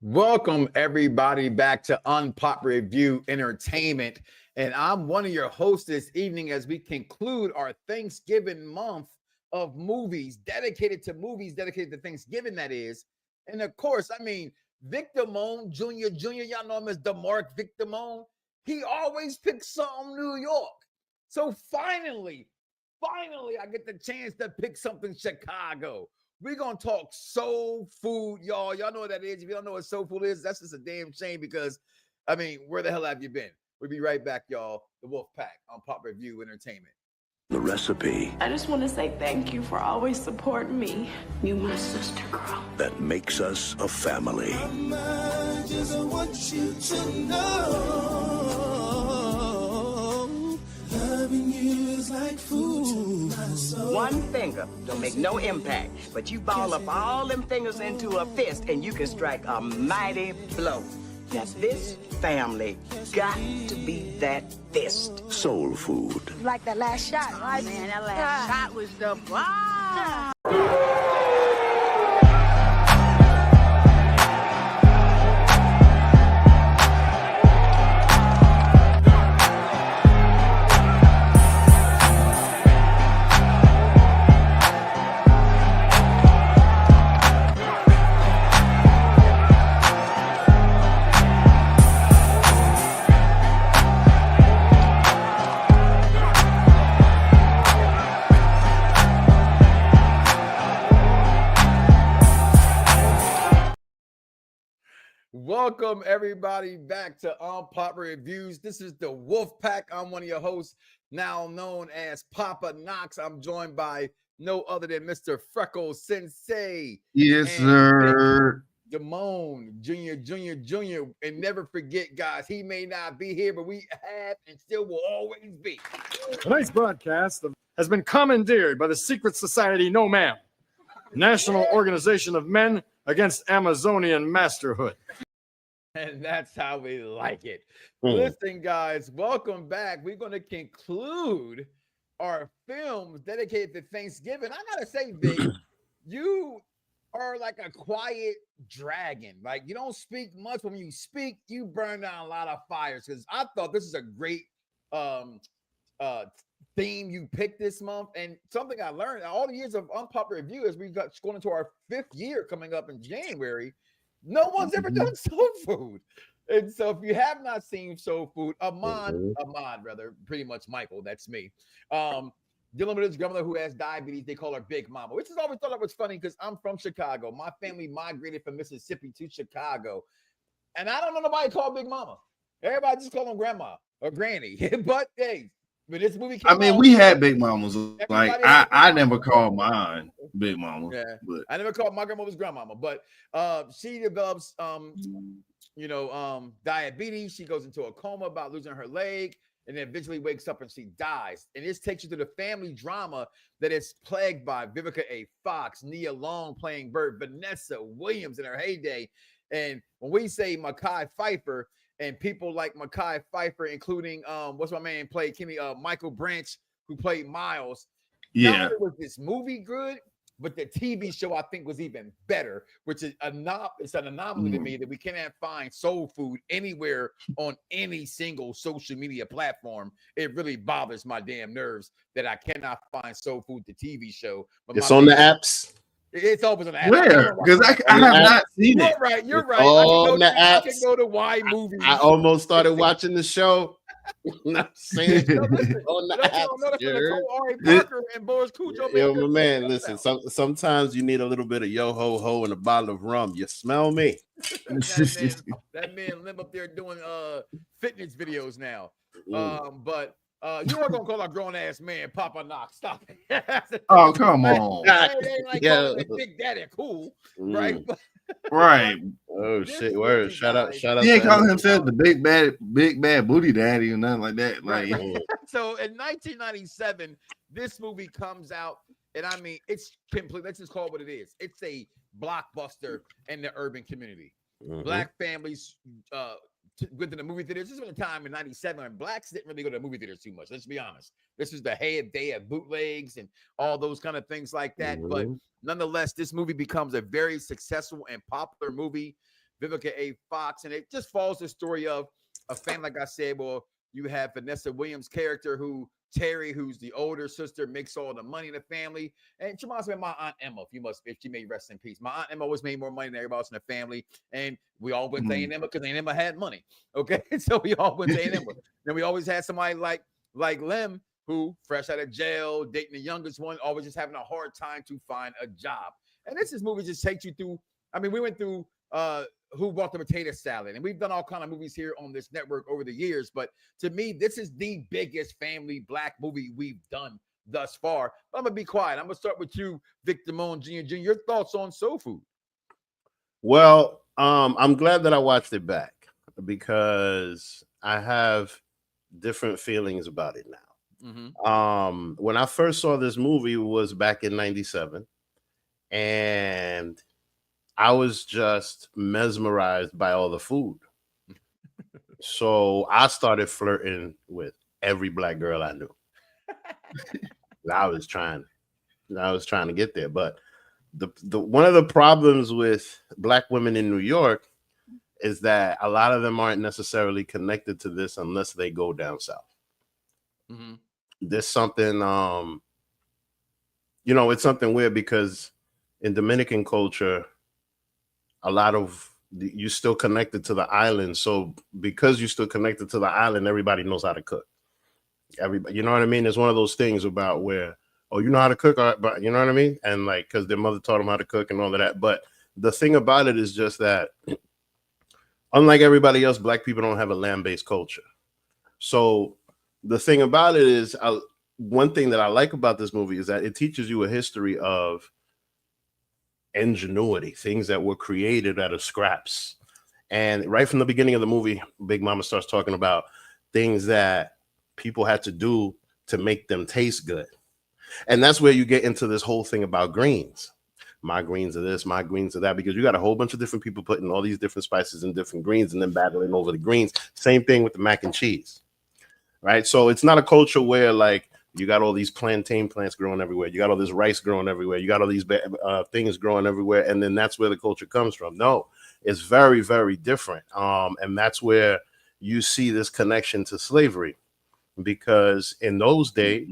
Welcome, everybody, back to Unpop Review Entertainment. And I'm one of your hosts this evening as we conclude our Thanksgiving month of movies, dedicated to Thanksgiving, that is. And of course, I mean, Vic Damone Jr., y'all know him as DeMarc Vic Damone. He always picks something New York. So finally, I get the chance to pick something Chicago. We're going to talk soul food, y'all. Y'all know what that is. If you don't know what soul food is, that's just a damn shame because, I mean, where the hell have you been? We'll be right back, y'all. The Wolf Pack on Pop Review Entertainment. The recipe. I just want to say thank you for always supporting me. You my sister, girl. That makes us a family. I just want you to know loving you is like food. One finger don't make no impact, but you ball up all them fingers into a fist and you can strike a mighty blow. Now this family got to be that fist. Soul food. Like that last shot, right? Man, that last shot was the bomb. Welcome, everybody, back to Unpop Reviews. This is the Wolf Pack. I'm one of your hosts, now known as Papa Knox. I'm joined by no other than Mr. Freckles Sensei. Yes, sir. Damone Jr. And never forget, guys, he may not be here, but we have and still will always be. Tonight's broadcast has been commandeered by the secret society No Ma'am, National Organization of Men Against Amazonian Masterhood. And that's how we like it. Listen, guys, welcome back. We're going to conclude our films dedicated to Thanksgiving. I got to say, Vic, you are like a quiet dragon. Like, you don't speak much. When you speak, you burn down a lot of fires. Because I thought this is a great theme you picked this month. And something I learned all the years of Unpop Review as we got going into our 5th year coming up in January. No one's ever done soul food. And so if you have not seen soul food, Ahmad, pretty much Michael, that's me. Dealing with his grandmother who has diabetes, they call her Big Mama, which is always thought it was funny because I'm from Chicago. My family migrated from Mississippi to Chicago. And I don't know nobody called Big Mama. Everybody just call them grandma or granny. But hey, when this movie came out, we had Big Mamas. Like I never called mine Big Mama. Yeah, but I never called my grandmother's grandmama. But she develops diabetes. She goes into a coma about losing her leg, and then eventually wakes up and she dies. And this takes you to the family drama that is plagued by Vivica A. Fox, Nia Long playing Bert, Vanessa Williams in her heyday. And when we say Mekhi Phifer, and people like Mekhi Phifer, including what's my man played Kimmy, Michael Branch, who played Miles. yeah, Not only was this movie good, but the TV show I think was even better, which is it's an anomaly to me that we cannot find soul food anywhere on any single social media platform. It really bothers my damn nerves that I cannot find soul food, the TV show. But it's on the apps. It's always on the app. where? Because I have not seen it. You're right. I can go to Y Movies. I almost started watching the show. Not saying No, on the apps. and Boris Cujo. Yo, my man, listen. Sometimes you need a little bit of yo ho ho and a bottle of rum. You smell me? that man live up there doing fitness videos now. But you are gonna call a grown ass man Papa Knox. Stop it. Oh, come on. Yeah, Big Daddy, cool, right? Right. Oh shit! Word. Shout out. He ain't calling himself the big bad booty daddy or nothing like that. Like, so in 1997, this movie comes out. And I mean, it's complete. Let's just call it what it is. It's a blockbuster in the urban community. Black families went to the movie theaters. This was a time in '97 when blacks didn't really go to the movie theaters too much. Let's be honest. This is the day of bootlegs and all those kind of things like that. But nonetheless, this movie becomes a very successful and popular movie. Vivica A. Fox, and it just follows the story of a family, like I said. Well, you have Vanessa Williams' character, Terry, who's the older sister, makes all the money in the family. And she reminds me of my Aunt Emma, if she may rest in peace. My Aunt Emma always made more money than everybody else in the family. And we all went to A&M because A&M had money. Okay. So we all went to A&M. Then we always had somebody like Lem, who fresh out of jail, dating the youngest one, always just having a hard time to find a job. And this movie just takes you through. I mean, we went through Who Bought the Potato Salad, and we've done all kind of movies here on this network over the years, but to me, this is the biggest family black movie we've done thus far. But I'm gonna be quiet. I'm gonna start with you, Vic Damone Jr. Your thoughts on Soul Food? Well, I'm glad that I watched it back because I have different feelings about it now. When I first saw this movie was back in '97, and I was just mesmerized by all the food. So I started flirting with every black girl I knew. I was trying to get there. But the one of the problems with black women in New York is that a lot of them aren't necessarily connected to this unless they go down south. There's something, it's something weird because in Dominican culture, a lot of you still connected to the island. So because you're still connected to the island, everybody knows how to cook. Everybody, you know what I mean? It's one of those things about where, oh, you know how to cook, but you know what I mean? And like, because their mother taught them how to cook and all of that. But the thing about it is just that, unlike everybody else, black people don't have a land-based culture. So the thing about it is, one thing that I like about this movie is that it teaches you a history of ingenuity, things that were created out of scraps. And right from the beginning of the movie, Big Mama starts talking about things that people had to do to make them taste good. And that's where you get into this whole thing about greens. My greens are this, my greens are that, because you got a whole bunch of different people putting all these different spices in different greens and then battling over the greens. Same thing with the mac and cheese, right? So it's not a culture where like you got all these plantain plants growing everywhere. You got all this rice growing everywhere. You got all these things growing everywhere. And then that's where the culture comes from. No, it's very, very different. And that's where you see this connection to slavery, because in those days,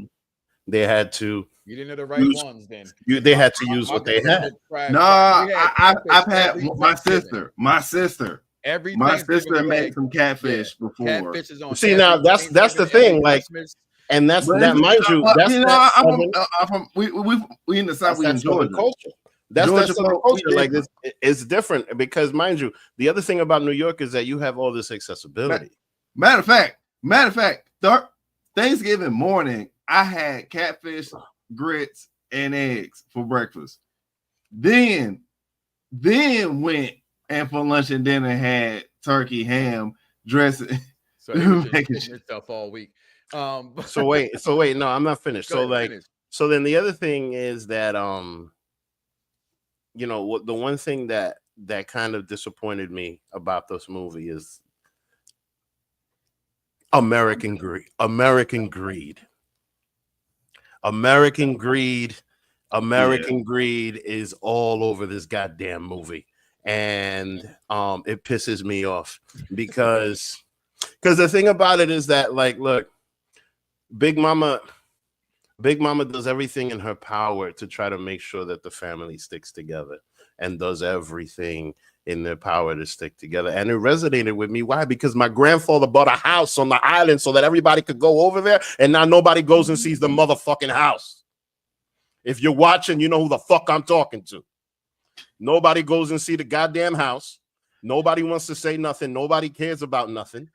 they had to. You didn't know the right ones then. They had to use what they had. No, I've had my sister. My sister made some catfish before. Catfish is on. See, now that's the thing. Like, and that's that, mind you. That's we in the South. We in Georgia. Culture. That's the culture. Like this, it's different because, mind you, the other thing about New York is that you have all this accessibility. Matter of fact, Thanksgiving morning, I had catfish, grits, and eggs for breakfast. Then went and for lunch and dinner had turkey, ham, dressing. So making stuff all week. So wait, no, I'm not finished. So then the other thing is that the one thing that kind of disappointed me about this movie is American greed. American greed is all over this goddamn movie, and it pisses me off because the thing about it is that, like, look, Big Mama does everything in her power to try to make sure that the family sticks together, and does everything in their power to stick together. And it resonated with me. Why? Because my grandfather bought a house on the island so that everybody could go over there, and now nobody goes and sees the motherfucking house. If you're watching, you know who the fuck I'm talking to. Nobody goes and see the goddamn house. Nobody wants to say nothing. Nobody cares about nothing.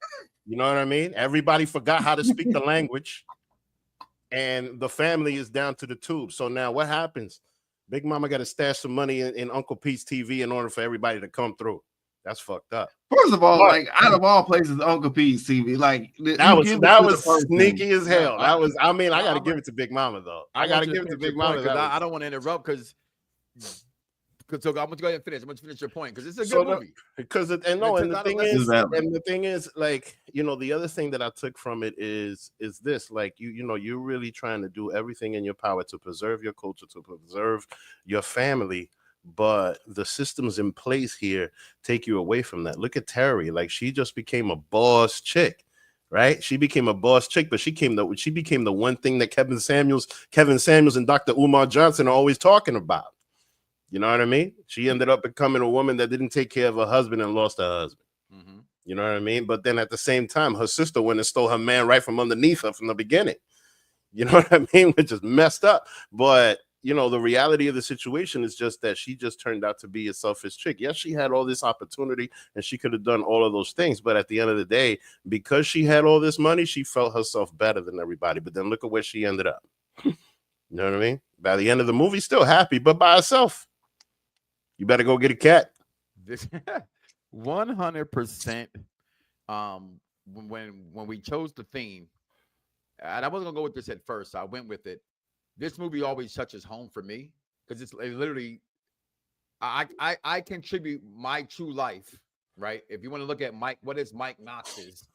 You know what I mean? Everybody forgot how to speak the language, and the family is down to the tube. So now what happens? Big Mama got to stash some money in Uncle Pete's TV in order for everybody to come through. That's fucked up. First of all, But- like out of all places, Uncle Pete's TV, like That was sneaky as hell. That was. I mean, I got to I'm give it to Big Mama though. I I got to want you give it to finish Big your point, Mama. 'cause That I don't want to interrupt because so I'm going to go ahead and finish. I'm going to finish your point because it's a So good the- movie. because and It no, took and the out a thing lesson. is, Valid. and the thing is, like, you know, the other thing that I took from it is this, like, you know, you're really trying to do everything in your power to preserve your culture, to preserve your family, but the systems in place here take you away from that. Look at Terry, like she just became a boss chick. Right, she became a boss chick, but she became the one thing that Kevin Samuels, and Dr. Umar Johnson are always talking about. You know what I mean? She ended up becoming a woman that didn't take care of her husband and lost her husband. Mm-hmm. You know what I mean? But then at the same time, her sister went and stole her man right from underneath her from the beginning. You know what I mean? Which is messed up. But, you know, the reality of the situation is just that she just turned out to be a selfish chick. Yes, she had all this opportunity and she could have done all of those things. But at the end of the day, because she had all this money, she felt herself better than everybody. But then look at where she ended up. You know what I mean? By the end of the movie, still happy, but by herself. You better go get a cat. This 100%. When we chose the theme, and I wasn't gonna go with this at first, so I went with it. This movie always touches home for me because it's literally I contribute my true life, right? If you want to look at what is Mike Knox's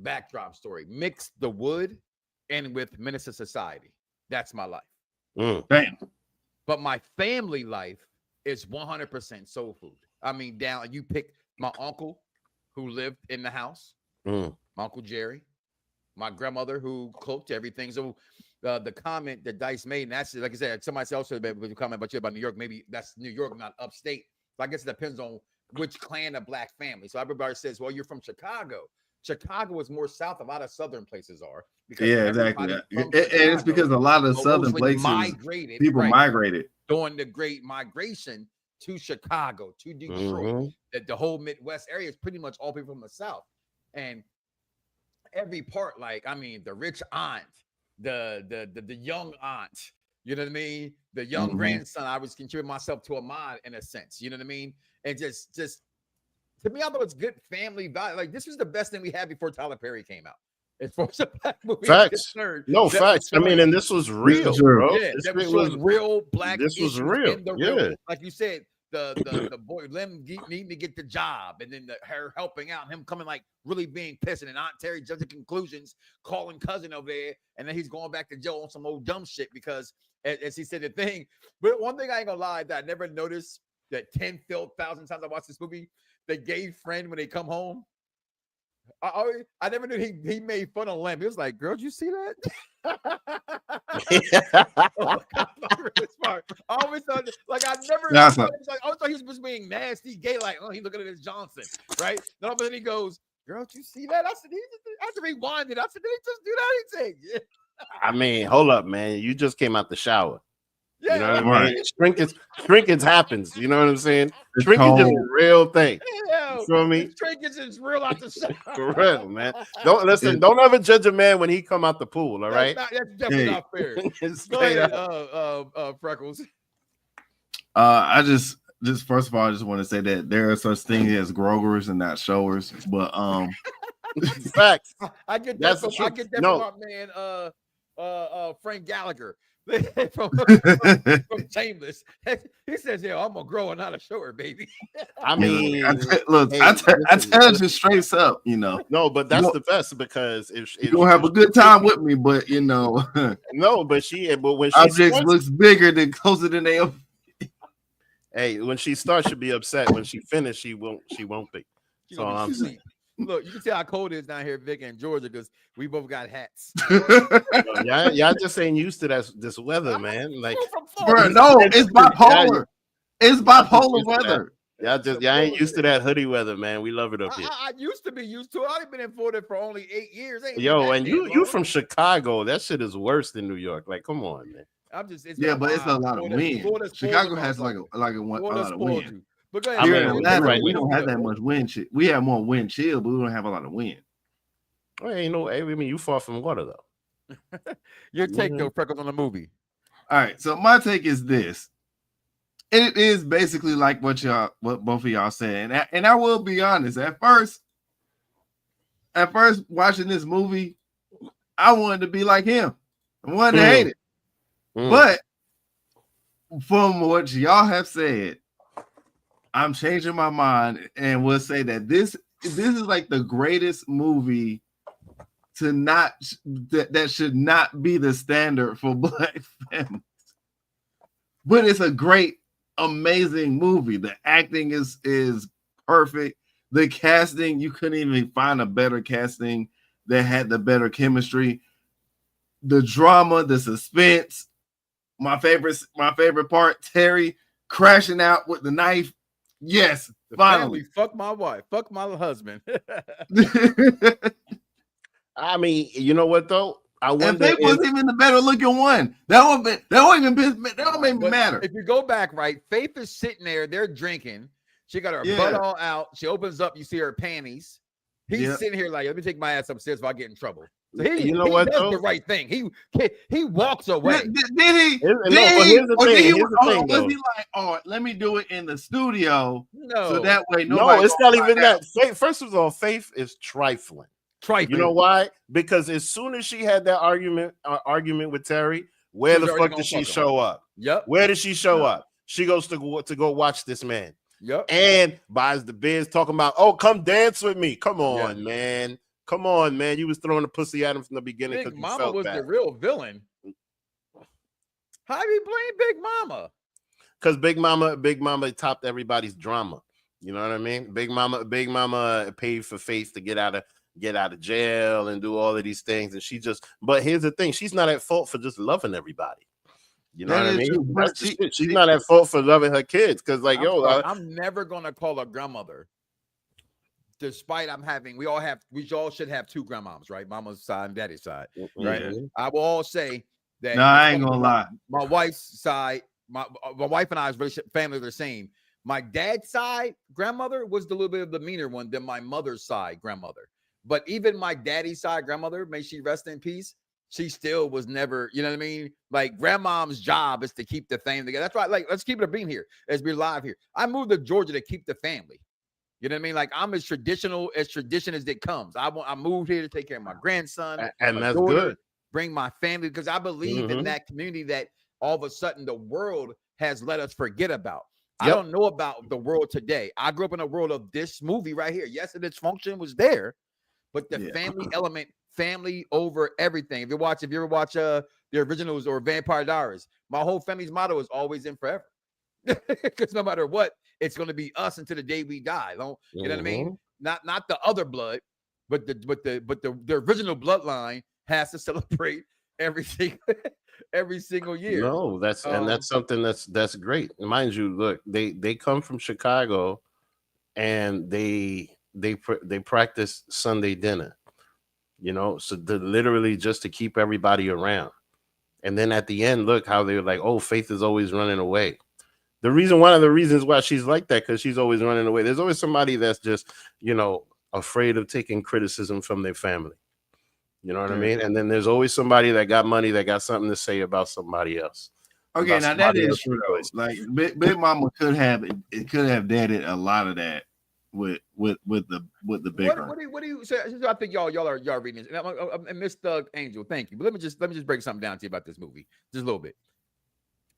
backdrop story, mix the wood and with Menace to Society. That's my life. Damn. But my family life is 100% soul food. I mean, down you pick my uncle who lived in the house, my Uncle Jerry, my grandmother who cooked everything. So the comment that Dice made, and that's like I said, somebody else said a comment about New York. Maybe that's New York, not upstate. So I guess it depends on which clan of black family. So everybody says, well, you're from Chicago. Chicago is more south. A lot of southern places are. Because Yeah, exactly. everybody And from it's because Chicago a lot of southern mostly places, migrated, people right, migrated. during the Great Migration to Chicago, to Detroit. That the whole Midwest area is pretty much all people from the South. And every part, like, I mean, the rich aunt, the young aunt, you know what I mean? The young grandson, I was contributing myself to Ahmad in a sense, you know what I mean? And just to me, I thought it's good family value. Like, this was the best thing we had before Tyler Perry came out. As far as a black movie is Facts. concerned, No, that facts. I was mean, and this was real, bro. yeah, This that was was real black. This was issues real. in the Yeah. like you said, the boy Lem needing to get the job, and then her helping out, him coming like really being pissed, and Aunt Terry judging conclusions, calling cousin over there, and then he's going back to Joe on some old dumb shit because, as he said, the thing. But one thing I ain't gonna lie, that I never noticed that 10,000 times I watched this movie, the gay friend when they come home. I never knew he made fun of Lem. He was like, "Girl, did you see that?" Oh, really smart. I always thought, like, I always thought he was just being nasty, gay, like, oh, he's looking at his Johnson, right? Then all of a sudden he goes, "Girl, did you see that?" I said, I had to rewind it. I said, did he just do that? He said, I mean, hold up, man. You just came out the shower. yeah. You know what Right. I mean? Shrinkage happens. You know what I'm saying? It's Shrinkage is cold. a real thing. Yeah, You feel me? Shrinkage is real out the shower. For real, man. Don't listen. Don't ever judge a man when he come out the pool. All right. That's definitely Hey. not fair. It's Go straight ahead, up. Freckles. I just first of all, I just want to say that there are such things as growers and not showers. But Facts. I get That's that the truth. from my No. man, Frank Gallagher from Shameless. He says, "Yeah, I'm gonna grow and not a shower, baby." I mean, look, hey, I listen, tell you straight up, you know. no, but that's You the best because if You're gonna have a good time with me, but you know, no, but when she objects starts, looks bigger than closer than they are. hey, when she starts, she'll be upset. When she finishes, she won't be. She So gonna be I'm saying. sweet. Look, you can see how cold it is down here, Vic and Georgia, because we both got hats. Y'all just ain't used to this weather, man. Like, Bro, no, it's bipolar. It's bipolar weather. y'all ain't used to that hoodie weather, man. We love it up here. I used to be used to it. I've been in Florida for only 8 years. Ain't Yo, been that and damn you long. from Chicago. That shit is worse than New York. Like, come on, man. I'm just Yeah, but it's a wild. lot of wind. Florida's Chicago spoiled has us. like a Florida lot of spoiled wind. you. But go I ahead. Here mean, in you're Atlanta, right. we don't have that much wind. We have more wind chill, but we don't have a lot of wind. Well, ain't no. I mean, you far from water though. Your take though, Freckles, on the movie. All right, so my take is this: it is basically like what both of y'all said. And I will be honest, at first watching this movie, I wanted to be like him. I wanted to hate it. But from what y'all have said, I'm changing my mind and will say that this is like the greatest movie to not that should not be the standard for Black families. But it's a great, amazing movie. The acting is perfect. The casting, you couldn't even find a better casting that had the better chemistry. The drama, the suspense. My favorite part, Terry crashing out with the knife. Yes, finally. Fuck my wife. Fuck my husband. I mean, you know what though? I wonder if Faith wasn't even the better looking one. That would make me matter. If you go back, right, Faith is sitting there, they're drinking. She got her butt all out. She opens up, you see her panties. He's sitting here like, let me take my ass upstairs if I get in trouble. So he does the right thing. He walks away. Did he? Was he like, oh, let me do it in the studio? No. So that way, no, it's not even that. First of all, Faith is trifling. You know why? Because as soon as she had that argument with Terry, where the fuck did she show up? Yep. Where did she show up? She goes to go watch this man. Yep. And buys the biz talking about, oh, come dance with me. Come on, man. Come on, man. You was throwing the pussy at him from the beginning. Big Mama was the real villain. How do you blame Big Mama? Because Big Mama topped everybody's drama. You know what I mean? Big Mama paid for Faith to get out of jail and do all of these things. And but here's the thing, she's not at fault for just loving everybody. You know what I mean? She's not at fault for loving her kids. Because I'm never gonna call her grandmother. Despite we all should have two grandmoms, right? Mama's side and daddy's side, right? Mm-hmm. I will all say that. No, I ain't gonna lie. My wife's side, my wife and I's family are the same. My dad's side grandmother was the little bit of the meaner one than my mother's side grandmother. But even my daddy's side grandmother, may she rest in peace, she still was never, you know what I mean? Like grandmom's job is to keep the family together. That's why, like, let's keep it a beam here as we're live here. I moved to Georgia to keep the family. You know what I mean? Like I'm as tradition as it comes. I moved here to take care of my grandson, and that's daughter, good. Bring my family because I believe in that community that all of a sudden the world has let us forget about. Yep. I don't know about the world today. I grew up in a world of this movie right here. Yes, and its function was there, but the family element, family over everything. If you ever watch the originals or Vampire Diaries, my whole family's motto is always in forever. Because no matter what, it's going to be us until the day we die. You know what I mean? Not the other blood, but the original bloodline has to celebrate every single year. No, that's something that's great. Mind you, look, they come from Chicago, and they practice Sunday dinner. You know, so literally just to keep everybody around. And then at the end, look how they're like, oh, Faith is always running away. One of the reasons why she's like that, because she's always running away. There's always somebody that's just, afraid of taking criticism from their family. You know what I mean? And then there's always somebody that got money that got something to say about somebody else. Okay, now that is true. Like Big Mama could have dated a lot of that with the big one. What do you say? I think y'all are reading this. And Miss Thug Angel, thank you. But let me just break something down to you about this movie, just a little bit.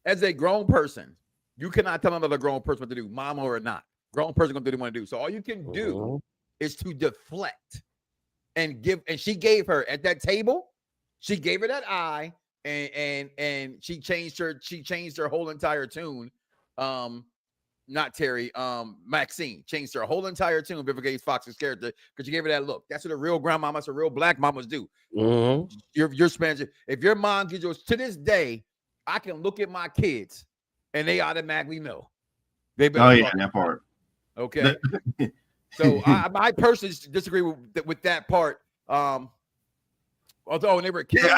As a grown person, you cannot tell another grown person what to do, mama or not. Grown person gonna do what they want to do. So all you can do is to deflect and give. And she gave her at that table. She gave her that eye, and she changed her whole entire tune. Not Terry. Maxine changed her whole entire tune. Vivica Fox's character because she gave her that look. That's what a real grandmamas, a real black mamas do. Your Spanish. If your mom gives you to this day, I can look at my kids. And they automatically know. That part. Okay. So I personally disagree with that part. Although when they were kids,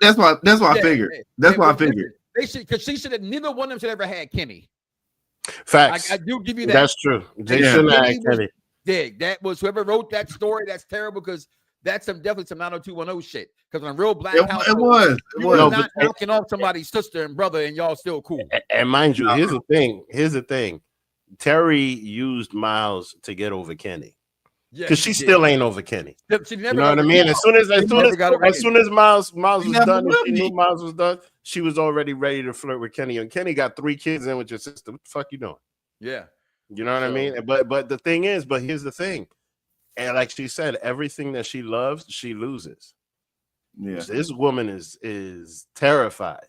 that's why I figured. That's why I figured. They should, because neither one of them should ever had Kenny. Facts. I do give you that. That's true. They shouldn't have had Kenny. That was whoever wrote that story. That's terrible because that's definitely some 90210 shit. Because in a real black It household, was. you are No, not but- knocking off somebody's sister and brother, and y'all still cool. And mind you, No. here's the thing. Here's the thing. Terry used Miles to get over Kenny Yeah, because she still ain't over Kenny. She You never know got what I over mean? Kenny. As never got over soon as Miles was never done, and will she be. knew Miles was done, she was already ready to flirt with Kenny. And Kenny got 3 kids in with your sister. What the fuck you doing? Yeah. You know what I mean? But the thing is, but here's the thing. And like she said, everything that she loves, she loses. Yeah. This woman is terrified.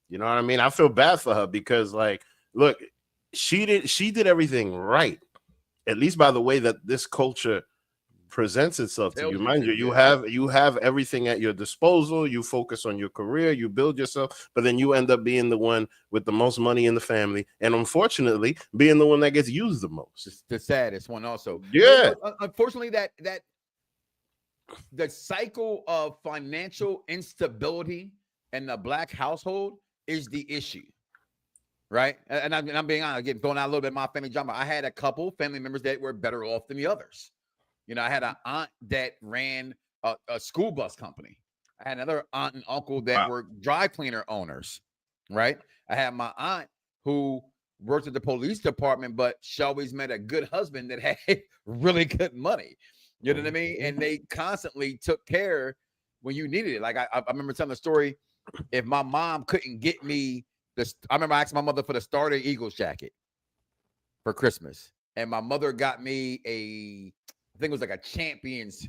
You know what I mean? I feel bad for her because, like, look, she did everything right, at least by the way that this culture presents itself to Tells you. you Mind to, you, yeah. you have everything at your disposal. You focus on your career, you build yourself, but then you end up being the one with the most money in the family, and unfortunately, being the one that gets used the most. The saddest one also. Yeah. But, unfortunately, that the cycle of financial instability in the black household is the issue, right? And I'm being honest, again, going out a little bit of my family drama. I had a couple family members that were better off than the others. You know, I had an aunt that ran a school bus company. I had another aunt and uncle that were dry cleaner owners, right? I had my aunt who worked at the police department, but she always met a good husband that had really good money. You know what I mean? And they constantly took care when you needed it. Like I remember telling the story. If my mom couldn't get me this, I remember asking my mother for the starter Eagles jacket for Christmas, and my mother got me I think it was like a Champions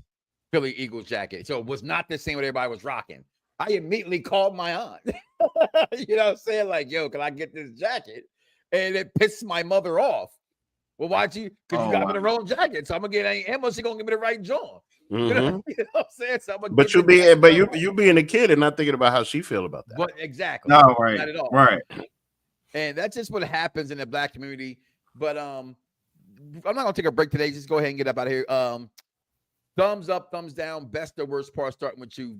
Philly Eagles jacket. So it was not the same what everybody was rocking. I immediately called my aunt. You know what I'm saying? Like, yo, can I get this jacket? And it pissed my mother off. Well, why'd you? Because you got me the wrong jacket. So I'm gonna get Emma. She gonna give me the right jaw. Mm-hmm. You know what I'm saying? So But you being a kid and not thinking about how she feel about that. But exactly. No, right. Not at all. Right. And that's just what happens in the black community. But I'm not gonna take a break today. Just go ahead and get up out of here. Thumbs up, thumbs down, best or worst part, starting with you,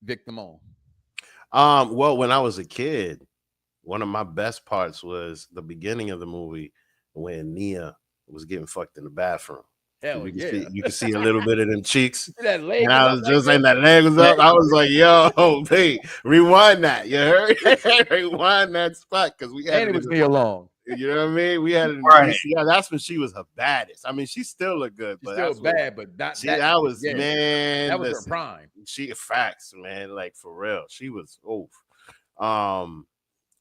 Vic Damone. Well, when I was a kid, one of my best parts was the beginning of the movie when Nia was getting fucked in the bathroom. Hell yeah. You can see a little bit of them cheeks. That leg And I was was up just like saying that leg was up. I was like, yo, hey, rewind that. You heard? Rewind that spot because we had and it was me alone. You know what I mean? We had it in Right. VCR. That's when she was her baddest. I mean, she still looked good, She's but still that's when- bad, but not that was yeah, man. that was listen, her prime. She facts, man. Like for real, she was oof.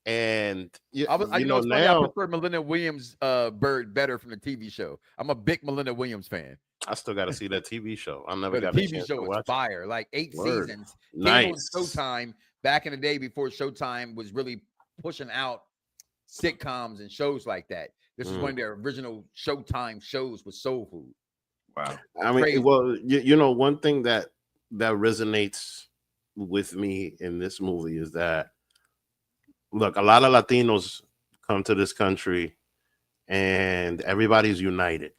And you, I was, you you know, know it's funny, I now prefer Melinda Williams bird better from the TV show. I'm a big Melinda Williams fan. I still got to see that TV show. I never But got the a TV chance to show is watch it. fire. Like 8 Word. seasons. Nice. Came on Showtime back in the day before Showtime was really pushing out sitcoms and shows like that. This is one of their original Showtime shows with Soul Food. Wow. I mean, Crazy. well, you know, one thing that resonates with me in this movie is that, look, a lot of Latinos come to this country and everybody's united.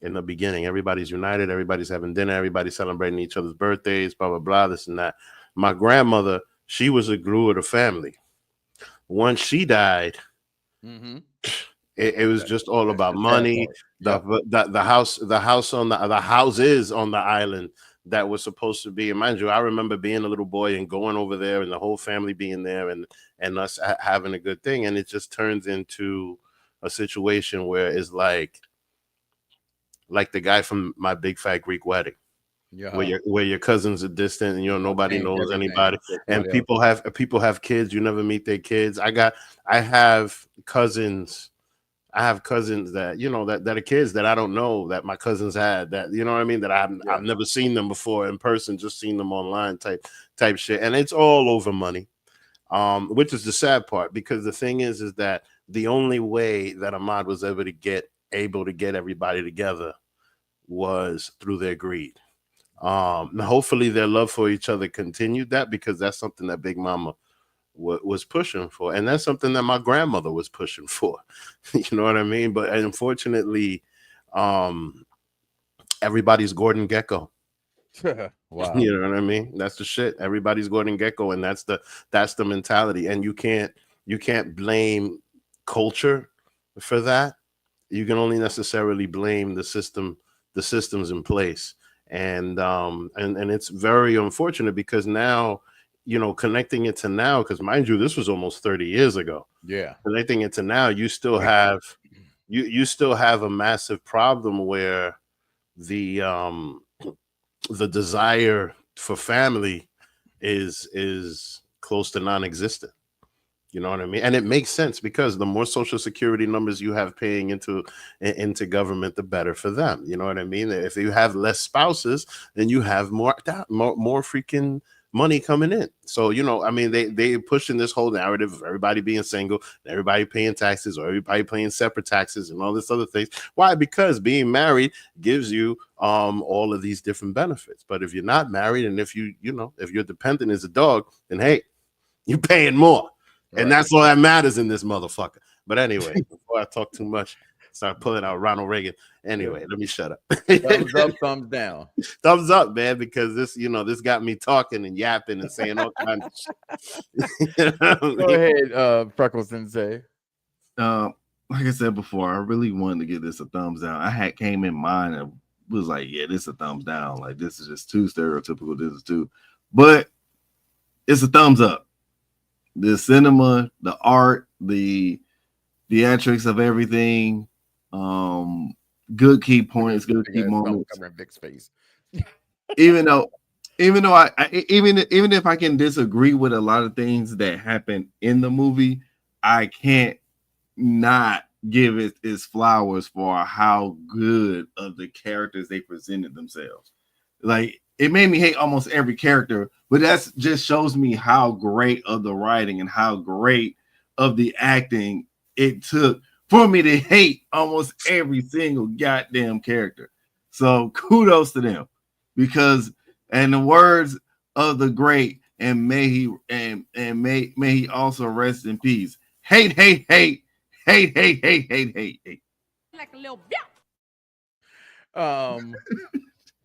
In the beginning, everybody's united, everybody's having dinner, everybody's celebrating each other's birthdays, blah, blah, blah, this and that. My grandmother, she was a glue of the family. Once she died, Mm-hmm. it was just all about the sad money. part. The houses on the island that was supposed to be, and mind you, I remember being a little boy and going over there and the whole family being there and us having a good thing, and it just turns into a situation where it's like the guy from My Big Fat Greek Wedding, Yeah. where your cousins are distant and nobody Change knows everything. anybody, and Everybody people have kids, you never meet their kids. I have cousins that, you know, that are kids that I don't know that my cousins had, that, you know what I mean, that I've never seen them before in person, just seen them online type shit. And it's all over money, which is the sad part, because the thing is that the only way that Ahmad was able to get everybody together was through their greed. Hopefully their love for each other continued that, because that's something that Big Mama was pushing for, and that's something that my grandmother was pushing for. You know what I mean? But unfortunately, everybody's Gordon Gekko. Wow. You know what I mean? That's the shit. Everybody's Gordon Gekko, and that's the mentality. And you can't blame culture for that. You can only necessarily blame the systems in place. and it's very unfortunate because now, you know, connecting it to now, because mind you, this was almost 30 years ago. Yeah. Connecting it to now, you still have a massive problem where the desire for family is close to non-existent. You know what I mean? And it makes sense because the more social security numbers you have paying into government, the better for them. You know what I mean? If you have less spouses, then you have more freaking money coming in. So, you know, I mean, they pushing this whole narrative of everybody being single, everybody paying taxes, or everybody paying separate taxes and all this other things. Why? Because being married gives you all of these different benefits. But if you're not married, and if if you're dependent as a dog, then hey, you're paying more. And that's all that matters in this motherfucker. But anyway, before I talk too much, start pulling out Ronald Reagan. Anyway, let me shut up. Thumbs up, thumbs down. Thumbs up, man, because this got me talking and yapping and saying all kinds of shit. Go ahead, Freckles Sensei. Like I said before, I really wanted to give this a thumbs down. I came in mind and was like, yeah, this is a thumbs down. Like, this is just too stereotypical. This is too, but it's a thumbs up. The cinema, the art, the theatrics of everything, good key points, good key moments. Vic's face. even though even if I can disagree with a lot of things that happen in the movie, I can't not give it its flowers for how good of the characters they presented themselves. Like, it made me hate almost every character, but that just shows me how great of the writing and how great of the acting it took for me to hate almost every single goddamn character. So kudos to them, because, and the words of the great, and may he also rest in peace. Hate. Like a little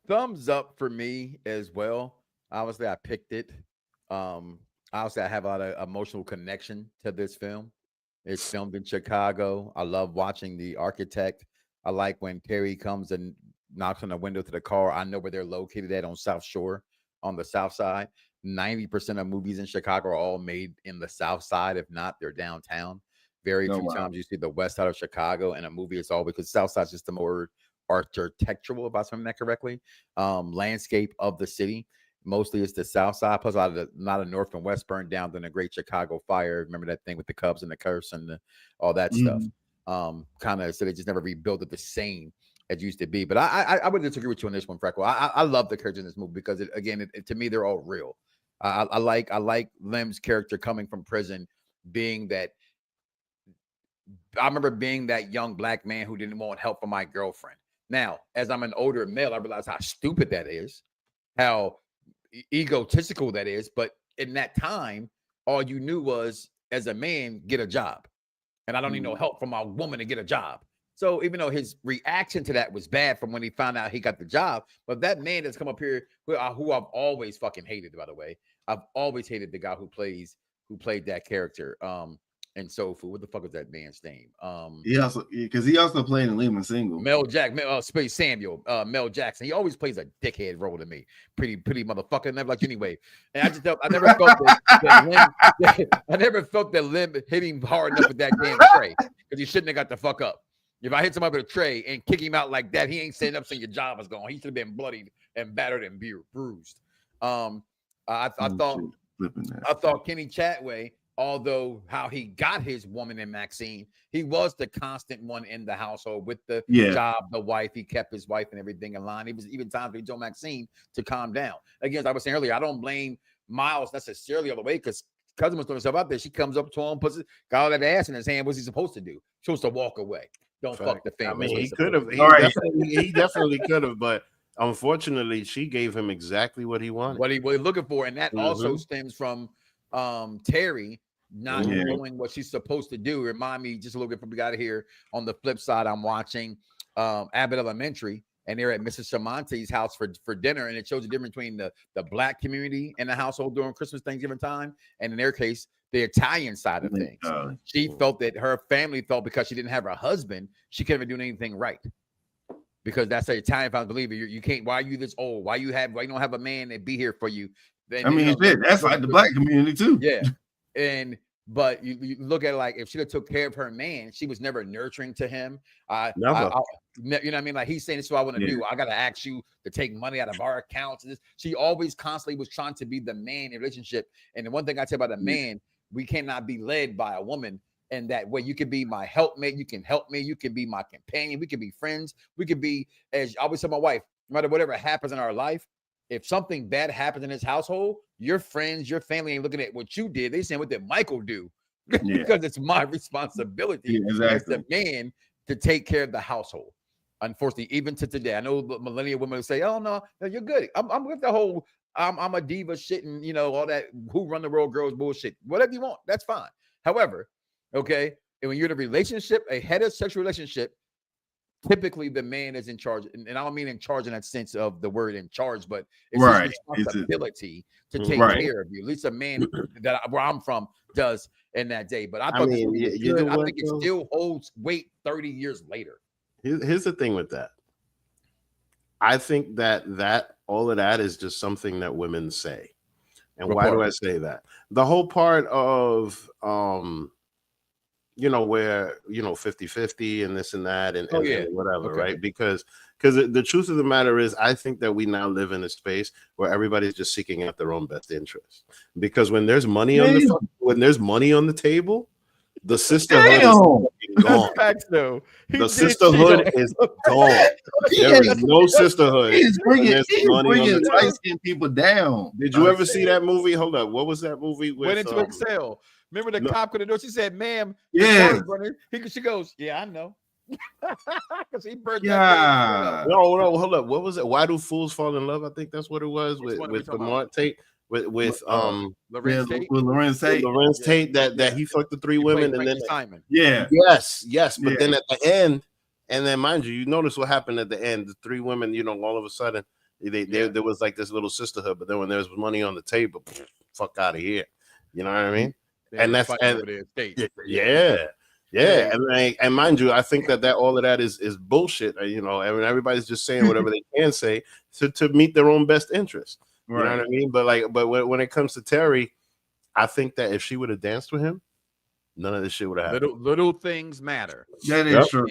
thumbs up for me as well. Obviously, I picked it. Obviously, I have a lot of emotional connection to this film. It's filmed in Chicago. I love watching the architect. I like when Terry comes and knocks on the window to the car. I know where they're located at on South Shore, on the South Side. 90% of movies in Chicago are all made in the South Side. If not, they're downtown. Very few times you see the west side of Chicago in a movie. It's all because South Side is just the more architectural, if I remember that correctly, landscape of the city. Mostly it's the South Side, plus a lot of North and West burned down during the Great Chicago Fire. Remember that thing with the Cubs and the curse and all that stuff. Kind of, so they just never rebuilt it the same as used to be. But I would disagree with you on this one, Freckle. I love the characters in this movie because to me they're all real. I like Lem's character coming from prison, being that. I remember being that young black man who didn't want help from my girlfriend. Now, as I'm an older male, I realize how stupid that is, how egotistical that is. But in that time, all you knew was, as a man, get a job. And I don't need no help from my woman to get a job. So even though his reaction to that was bad from when he found out he got the job, but that man that's come up here, who I've always fucking hated, by the way. I've always hated the guy who played that character. And Soul Food. What the fuck is that man's name? He also played in Lehman Single. Mel Jackson. He always plays a dickhead role to me. Pretty motherfucker. Never like anyway. And I never felt I never felt that Lim hit him hard enough with that damn tray, because he shouldn't have got the fuck up. If I hit somebody with a tray and kick him out like that, he ain't standing up saying your job is gone. He should have been bloodied and battered and bruised. I thought Kenny Chatway, although how he got his woman in Maxine, he was the constant one in the household with the job, the wife. He kept his wife and everything in line. He was even times when he told Maxine to calm down. Again, as I was saying earlier, I don't blame Miles necessarily all the way, because cousin was throwing herself out there. She comes up to him, got all that ass in his hand. What's he supposed to do? She's supposed to walk away. Don't fuck the family. I mean, he could have. He definitely could have, but unfortunately, she gave him exactly what he wanted. What he was looking for, and that also stems from Terry not knowing what she's supposed to do. Remind me just a little bit before we got here. On the flip side, I'm watching Abbott Elementary, and they're at Mrs. Shamante's house for dinner, and it shows the difference between the black community in the household during Christmas, Thanksgiving time, and in their case, the Italian side of things. She felt that her family felt because she didn't have her husband, she couldn't even do anything right, because that's the Italian family believer. You can't. Why are you this old? Why you don't have a man that be here for you? Then, I mean, shit, that's like the black community too. Yeah, but you look at it like if she took care of her man, she was never nurturing to him. Never. You know what I mean? Like he's saying, this is what I want to do. I got to ask you to take money out of our accounts. She always constantly was trying to be the man in a relationship. And the one thing I tell about a man, we cannot be led by a woman. And that way you can be my helpmate. You can help me. You can be my companion. We can be friends. We could be, as I always tell my wife, no matter whatever happens in our life, if something bad happens in his household, your friends, your family ain't looking at what you did. They saying, what did Michael do? Because it's my responsibility as the man to take care of the household. Unfortunately, even to today, I know millennial women will say, "Oh no, you're good." I'm with the whole I'm a diva shit and all that who run the world girls bullshit. Whatever you want, that's fine. However, okay, and when you're in a relationship, a heterosexual relationship, typically the man is in charge, and I don't mean in charge in that sense of the word in charge, but it's his responsibility to take care of you. At least a man where I'm from does in that day. But I thought this was good. I think it still holds weight 30 years later. Here's the thing with that. I think that all of that is just something that women say. And why do I say that? The whole part of where 50-50 and this and that and whatever, right? Because the truth of the matter is, I think that we now live in a space where everybody's just seeking out their own best interest. Because when there's money on the table, the sisterhood is gone. The sisterhood is gone. There is no sisterhood. He's bringing light-skinned people down. Did you ever see that movie? Hold up, what was that movie? Went into Excel. Remember the cop could have door? She said, "Ma'am." Yeah. She goes, "Yeah, I know." Because he burned that. No, hold up. What was it? Why do fools fall in love? I think that's what it was with Lamont Tate. With Lorenz Tate. Lorenz Tate that he fucked the three women and then Simon. Yes. But then at the end, and then mind you, notice what happened at the end. The three women, all of a sudden, there was like this little sisterhood. But then when there was money on the table, fuck out of here. You know what I mean? And that's and mind you, I think that all of that is bullshit. I mean, everybody's just saying whatever they can say to meet their own best interest. You know what I mean? But when it comes to Terry, I think that if she would have danced with him, none of this shit would have happened. Little things matter. That is true.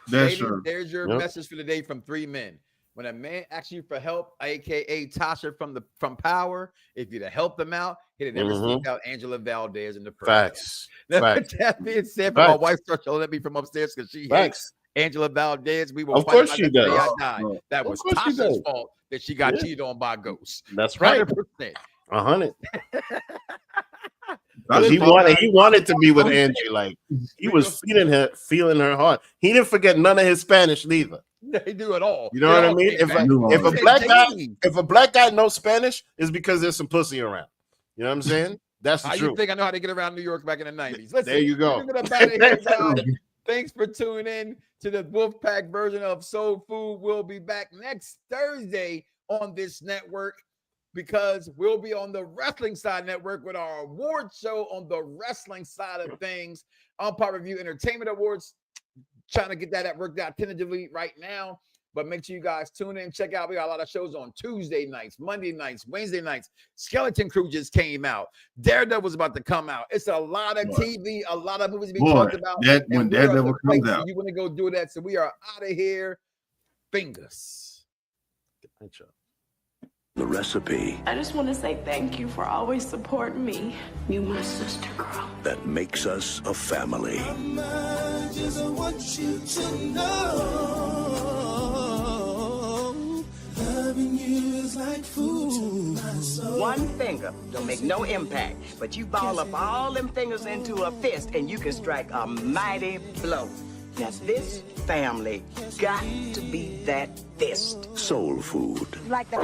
That's true. There's your message for the day from 3 men. When a man asks you for help, aka Tasha from Power, if you'd have helped them out, he'd have never seen out Angela Valdez in the first. Facts. That being said, my wife started yelling at me from upstairs because she hates Angela Valdez. We were of course she does. I died. That was Tasha's fault that she got cheated on by Ghost. That's right. 100%. 100. He wanted to be with Angie. Like he was feeling her heart. He didn't forget none of his Spanish neither. They do it all. You know what I mean? If a black guy knows Spanish, it's because there's some pussy around. You know what I'm saying? That's the truth. You think I know how to get around New York back in the 90s? Listen, there you go. Thanks for tuning in to the Wolfpack version of Soul Food. We'll be back next Thursday on this network because we'll be on the wrestling side network with our award show on the wrestling side of things. Umpire Review Entertainment Awards. Trying to get that worked out tentatively right now, but make sure you guys tune in. Check out, we got a lot of shows on Tuesday nights, Monday nights, Wednesday nights. Skeleton Crew just came out. Daredevil was about to come out. It's a lot of TV, a lot of movies to be talked about. When Daredevil comes out, you want to go do that. So we are out of here. Fingers. The recipe I just want to say thank you for always supporting me. You my sister, girl. that makes us a family. I just want you to know loving you is like food. One finger don't make no impact, but you ball up all them fingers into a fist and you can strike a mighty blow. Now this family got to be that fist. Soul food. Like that.